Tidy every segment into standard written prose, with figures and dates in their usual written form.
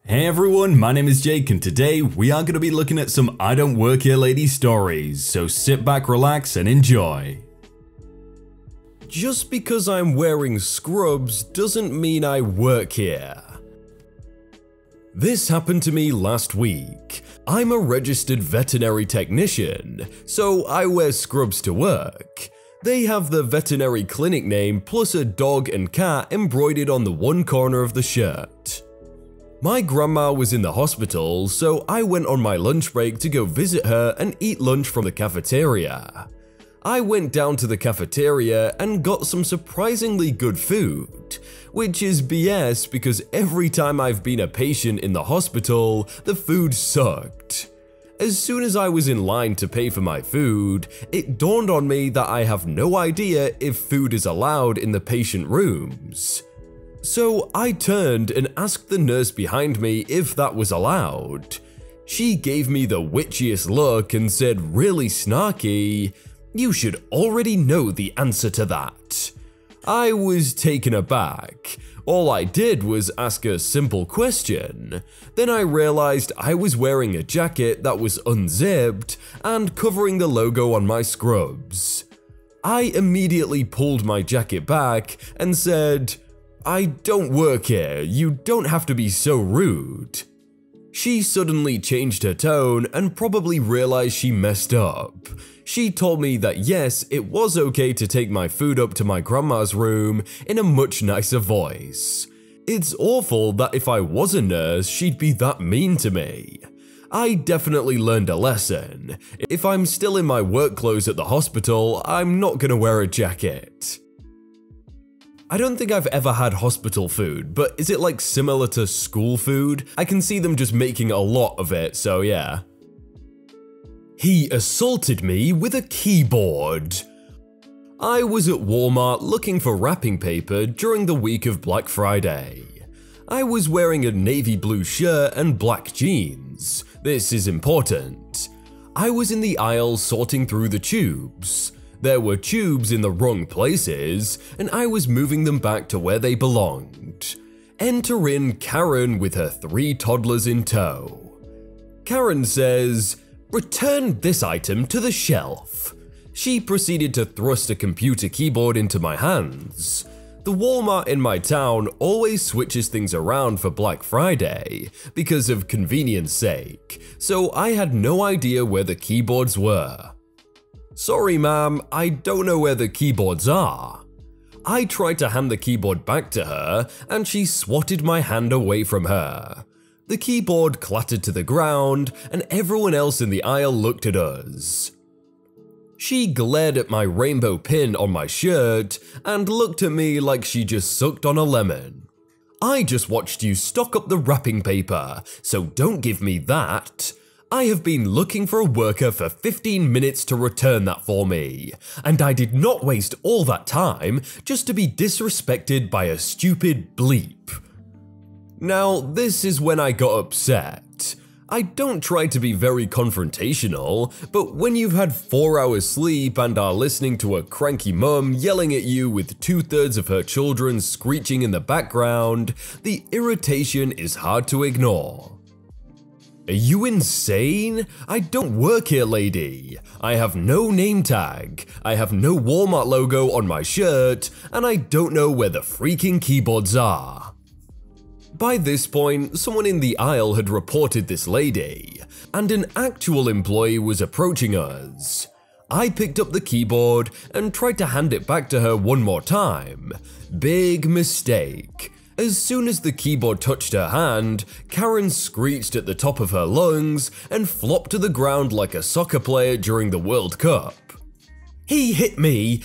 Hey everyone, my name is Jake and today we are going to be looking at some I Don't Work Here Lady stories, so sit back, relax and enjoy. Just because I'm wearing scrubs doesn't mean I work here. This happened to me last week. I'm a registered veterinary technician, so I wear scrubs to work. They have the veterinary clinic name plus a dog and cat embroidered on the one corner of the shirt. My grandma was in the hospital, so I went on my lunch break to go visit her and eat lunch from the cafeteria. I went down to the cafeteria and got some surprisingly good food, which is BS because every time I've been a patient in the hospital, the food sucked. As soon as I was in line to pay for my food, it dawned on me that I have no idea if food is allowed in the patient rooms. So I turned and asked the nurse behind me if that was allowed. She gave me the witchiest look and said really snarky, "You should already know the answer to that." I was taken aback. All I did was ask a simple question. Then I realized I was wearing a jacket that was unzipped and covering the logo on my scrubs. I immediately pulled my jacket back and said, "I don't work here, you don't have to be so rude." She suddenly changed her tone and probably realized she messed up. She told me that yes, it was okay to take my food up to my grandma's room in a much nicer voice. It's awful that if I was a nurse, she'd be that mean to me. I definitely learned a lesson. If I'm still in my work clothes at the hospital, I'm not gonna wear a jacket. I don't think I've ever had hospital food, but is it like similar to school food? I can see them just making a lot of it, so yeah. He assaulted me with a keyboard. I was at Walmart looking for wrapping paper during the week of Black Friday. I was wearing a navy blue shirt and black jeans. This is important. I was in the aisle sorting through the tubes. There were tubes in the wrong places, and I was moving them back to where they belonged. Enter in Karen with her 3 toddlers in tow. Karen says, "Return this item to the shelf." She proceeded to thrust a computer keyboard into my hands. The Walmart in my town always switches things around for Black Friday because of convenience sake, so I had no idea where the keyboards were. "Sorry ma'am, I don't know where the keyboards are." I tried to hand the keyboard back to her and she swatted my hand away from her. The keyboard clattered to the ground and everyone else in the aisle looked at us. She glared at my rainbow pin on my shirt and looked at me like she just sucked on a lemon. "I just watched you stock up the wrapping paper, so don't give me that. I have been looking for a worker for 15 minutes to return that for me, and I did not waste all that time just to be disrespected by a stupid bleep." Now, this is when I got upset. I don't try to be very confrontational, but when you've had 4 hours sleep and are listening to a cranky mum yelling at you with 2/3 of her children screeching in the background, the irritation is hard to ignore. "Are you insane? I don't work here, lady. I have no name tag, I have no Walmart logo on my shirt, and I don't know where the freaking keyboards are." By this point, someone in the aisle had reported this lady, and an actual employee was approaching us. I picked up the keyboard and tried to hand it back to her one more time. Big mistake. As soon as the keyboard touched her hand, Karen screeched at the top of her lungs and flopped to the ground like a soccer player during the World Cup. He hit me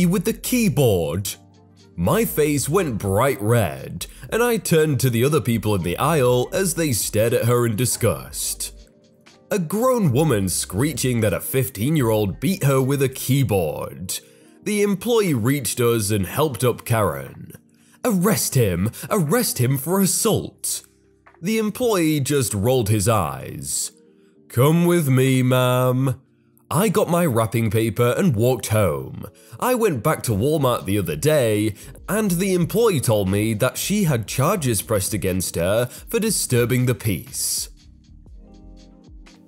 with the keyboard." My face went bright red, and I turned to the other people in the aisle as they stared at her in disgust. A grown woman screeching that a 15-year-old beat her with a keyboard. The employee reached us and helped up Karen. Arrest him for assault." The employee just rolled his eyes. "Come with me, ma'am." I got my wrapping paper and walked home. I went back to Walmart the other day, and the employee told me that she had charges pressed against her for disturbing the peace.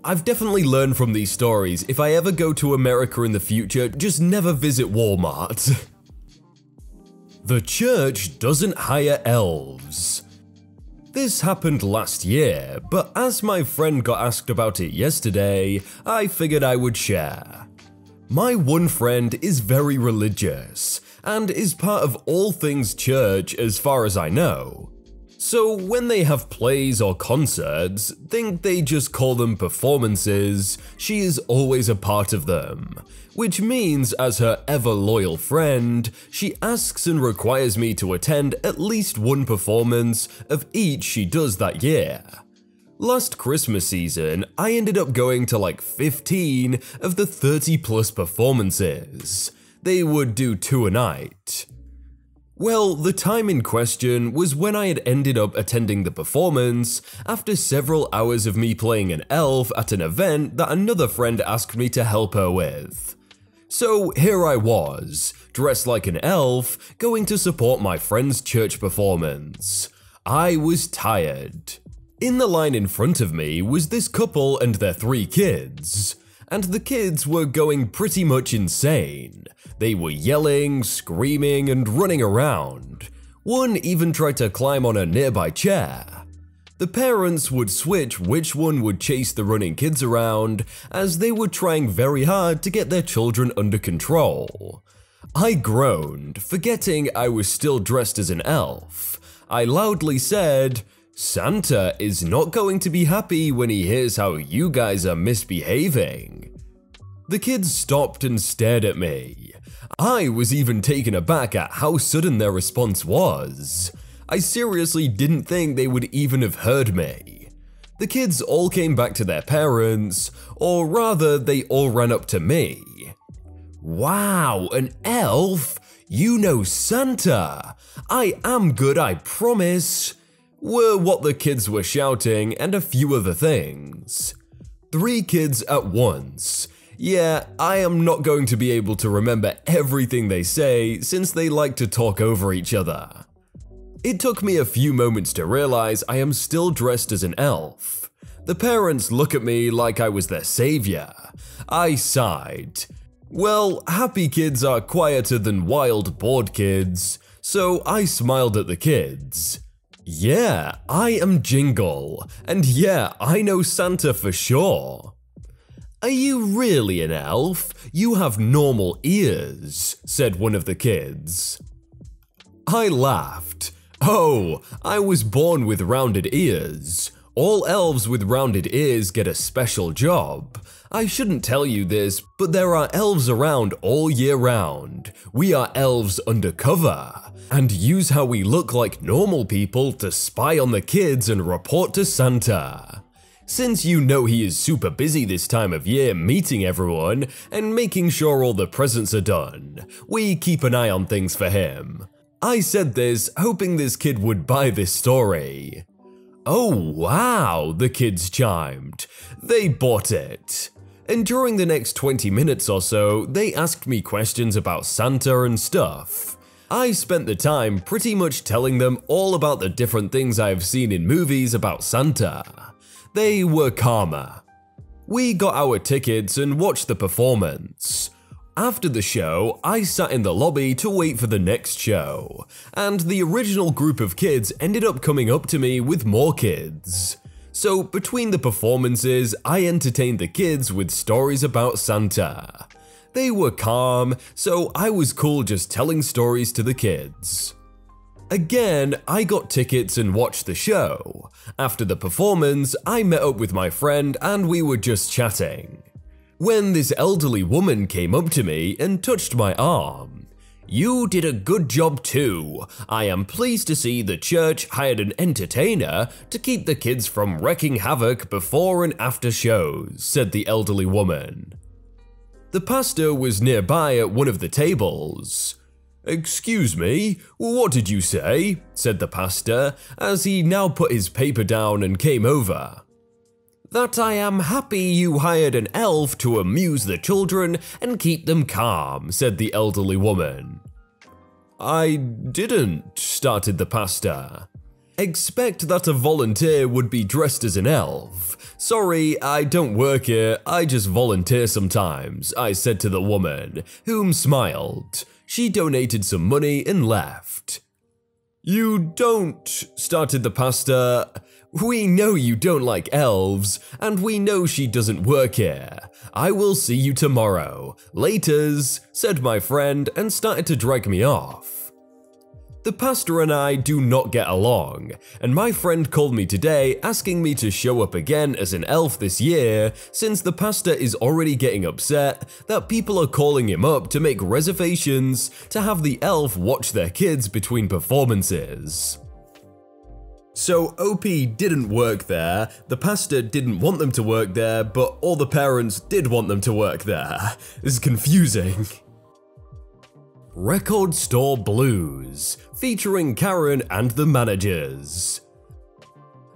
I've definitely learned from these stories, if I ever go to America in the future, just never visit Walmart. The church doesn't hire elves. This happened last year, but as my friend got asked about it yesterday, I figured I would share. My one friend is very religious, and is part of all things church as far as I know. So when they have plays or concerts, think they just call them performances, she is always a part of them. Which means, as her ever-loyal friend, she asks and requires me to attend at least one performance of each she does that year. Last Christmas season, I ended up going to like 15 of the 30+ performances. They would do 2 a night. Well, the time in question was when I had ended up attending the performance after several hours of me playing an elf at an event that another friend asked me to help her with. So here I was, dressed like an elf, going to support my friend's church performance. I was tired. In the line in front of me was this couple and their 3 kids. And the kids were going pretty much insane. They were yelling, screaming, and running around. One even tried to climb on a nearby chair. The parents would switch which one would chase the running kids around, as they were trying very hard to get their children under control. I groaned, forgetting I was still dressed as an elf. I loudly said, "Santa is not going to be happy when he hears how you guys are misbehaving." The kids stopped and stared at me. I was even taken aback at how sudden their response was. I seriously didn't think they would even have heard me. The kids all came back to their parents, or rather they all ran up to me. "Wow, an elf? You know Santa? I am good, I promise," were what the kids were shouting, and a few other things. 3 kids at once. Yeah, I am not going to be able to remember everything they say since they like to talk over each other. It took me a few moments to realize I am still dressed as an elf. The parents look at me like I was their savior. I sighed. Well, happy kids are quieter than wild, bored kids, so I smiled at the kids. Yeah, I am Jingle, and yeah, I know Santa for sure. "Are you really an elf? You have normal ears," said one of the kids. I laughed. "Oh, I was born with rounded ears. All elves with rounded ears get a special job. I shouldn't tell you this, but there are elves around all year round. We are elves undercover, and use how we look like normal people to spy on the kids and report to Santa. Since you know he is super busy this time of year meeting everyone and making sure all the presents are done, we keep an eye on things for him." I said this hoping this kid would buy this story. "Oh wow," the kids chimed. They bought it. And during the next 20 minutes or so, they asked me questions about Santa and stuff. I spent the time pretty much telling them all about the different things I've seen in movies about Santa. They were calmer. We got our tickets and watched the performance. After the show, I sat in the lobby to wait for the next show, and the original group of kids ended up coming up to me with more kids. So between the performances, I entertained the kids with stories about Santa. They were calm, so I was cool just telling stories to the kids. Again, I got tickets and watched the show. After the performance, I met up with my friend and we were just chatting. When this elderly woman came up to me and touched my arm. "You did a good job too. I am pleased to see the church hired an entertainer to keep the kids from wreaking havoc before and after shows," said the elderly woman. The pastor was nearby at one of the tables. "Excuse me, what did you say?" said the pastor, as he now put his paper down and came over. That I am happy you hired an elf to amuse the children and keep them calm, said the elderly woman. I didn't, started the pastor. Expect that a volunteer would be dressed as an elf. Sorry, I don't work here, I just volunteer sometimes, I said to the woman, whom smiled. She donated some money and left. You don't, started the pastor. We know you don't like elves, and we know she doesn't work here. I will see you tomorrow. Laters, said my friend and started to drag me off. The pastor and I do not get along, and my friend called me today asking me to show up again as an elf this year since the pastor is already getting upset that people are calling him up to make reservations to have the elf watch their kids between performances. So OP didn't work there, the pastor didn't want them to work there, but all the parents did want them to work there. This is confusing. Record Store Blues, featuring Karen and the managers.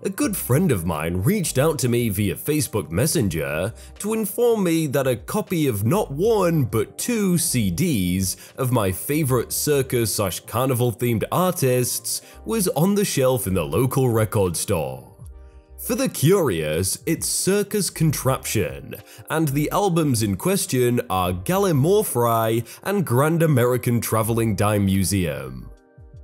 A good friend of mine reached out to me via Facebook Messenger to inform me that a copy of not one but 2 CDs of my favorite circus/carnival themed artists was on the shelf in the local record store. For the curious, it's Circus Contraption, and the albums in question are Gallimorphry and Grand American Traveling Dime Museum.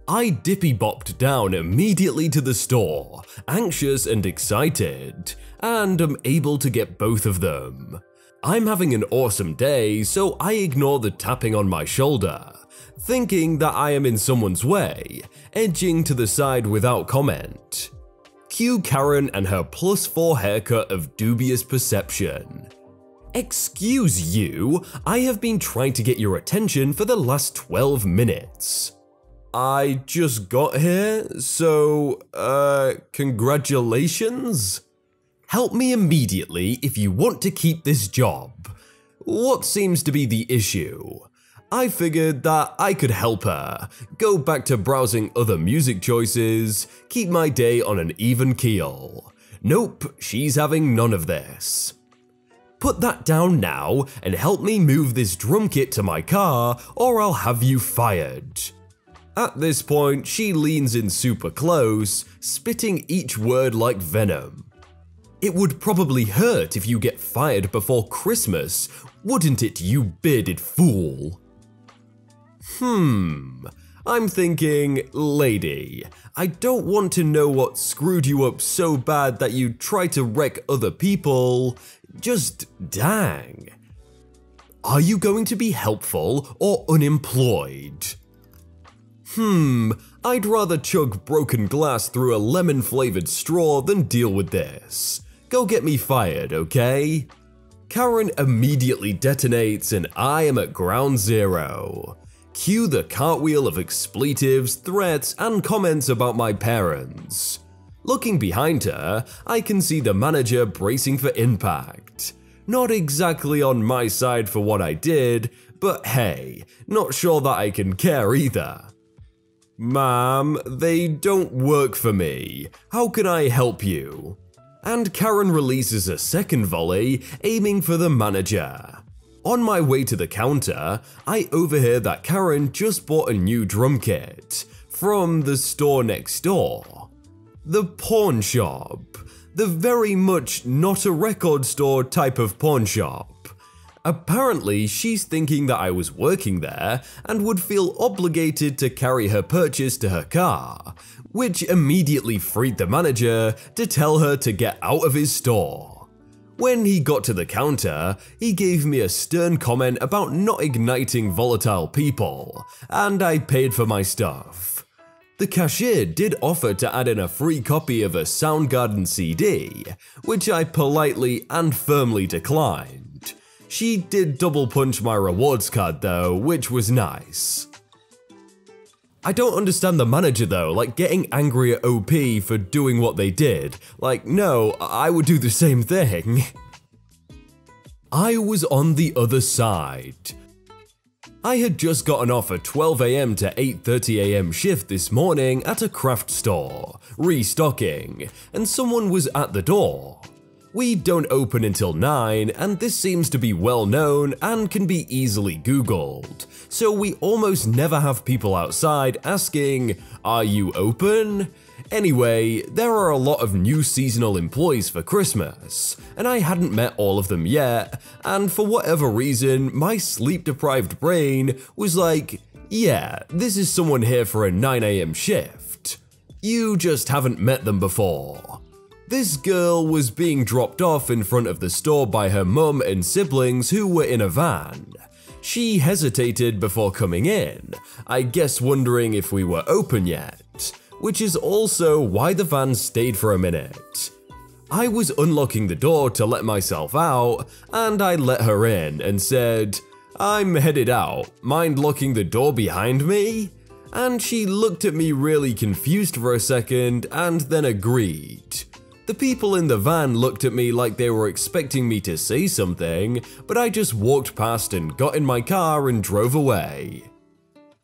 I dippy-bopped down immediately to the store, anxious and excited, and am able to get both of them. I'm having an awesome day, so I ignore the tapping on my shoulder, thinking that I am in someone's way, edging to the side without comment. Cue Karen and her +4 haircut of dubious perception. Excuse you, I have been trying to get your attention for the last 12 minutes. I just got here, so, congratulations? Help me immediately if you want to keep this job. What seems to be the issue? I figured that I could help her, go back to browsing other music choices, keep my day on an even keel. Nope, she's having none of this. Put that down now and help me move this drum kit to my car or I'll have you fired. At this point, she leans in super close, spitting each word like venom. It would probably hurt if you get fired before Christmas, wouldn't it, you bearded fool? I'm thinking, lady, I don't want to know what screwed you up so bad that you try to wreck other people, just dang. Are you going to be helpful or unemployed? I'd rather chug broken glass through a lemon-flavored straw than deal with this. Go get me fired, okay? Karen immediately detonates and I am at ground zero. Cue the cartwheel of expletives, threats, and comments about my parents. Looking behind her, I can see the manager bracing for impact. Not exactly on my side for what I did, but hey, not sure that I can care either. Ma'am, they don't work for me. How can I help you? And Karen releases a second volley, aiming for the manager. On my way to the counter, I overhear that Karen just bought a new drum kit from the store next door. The pawn shop. The very much not a record store type of pawn shop. Apparently, she's thinking that I was working there and would feel obligated to carry her purchase to her car, which immediately freed the manager to tell her to get out of his store. When he got to the counter, he gave me a stern comment about not igniting volatile people, and I paid for my stuff. The cashier did offer to add in a free copy of a Soundgarden CD, which I politely and firmly declined. She did double punch my rewards card though, which was nice. I don't understand the manager though, like getting angry at OP for doing what they did. Like, no, I would do the same thing. I was on the other side. I had just gotten off a 12 AM to 8:30 AM shift this morning at a craft store, restocking, and someone was at the door. We don't open until 9, and this seems to be well known and can be easily Googled, so we almost never have people outside asking, "Are you open?" Anyway, there are a lot of new seasonal employees for Christmas, and I hadn't met all of them yet, and for whatever reason, my sleep-deprived brain was like, yeah, this is someone here for a 9 AM shift. You just haven't met them before. This girl was being dropped off in front of the store by her mum and siblings who were in a van. She hesitated before coming in, I guess wondering if we were open yet, which is also why the van stayed for a minute. I was unlocking the door to let myself out, and I let her in and said, "I'm headed out, mind locking the door behind me?" And she looked at me really confused for a second and then agreed. The people in the van looked at me like they were expecting me to say something, but I just walked past and got in my car and drove away.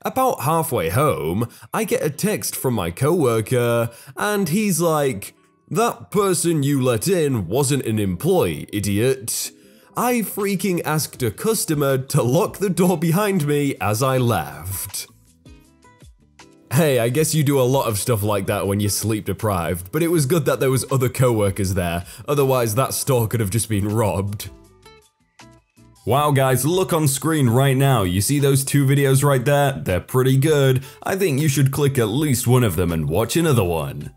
About halfway home, I get a text from my coworker, and he's like, "That person you let in wasn't an employee, idiot." I freaking asked a customer to lock the door behind me as I left. Hey, I guess you do a lot of stuff like that when you're sleep deprived, but it was good that there was other coworkers there, otherwise that store could have just been robbed. Wow guys, look on screen right now, you see those 2 videos right there? They're pretty good. I think you should click at least one of them and watch another one.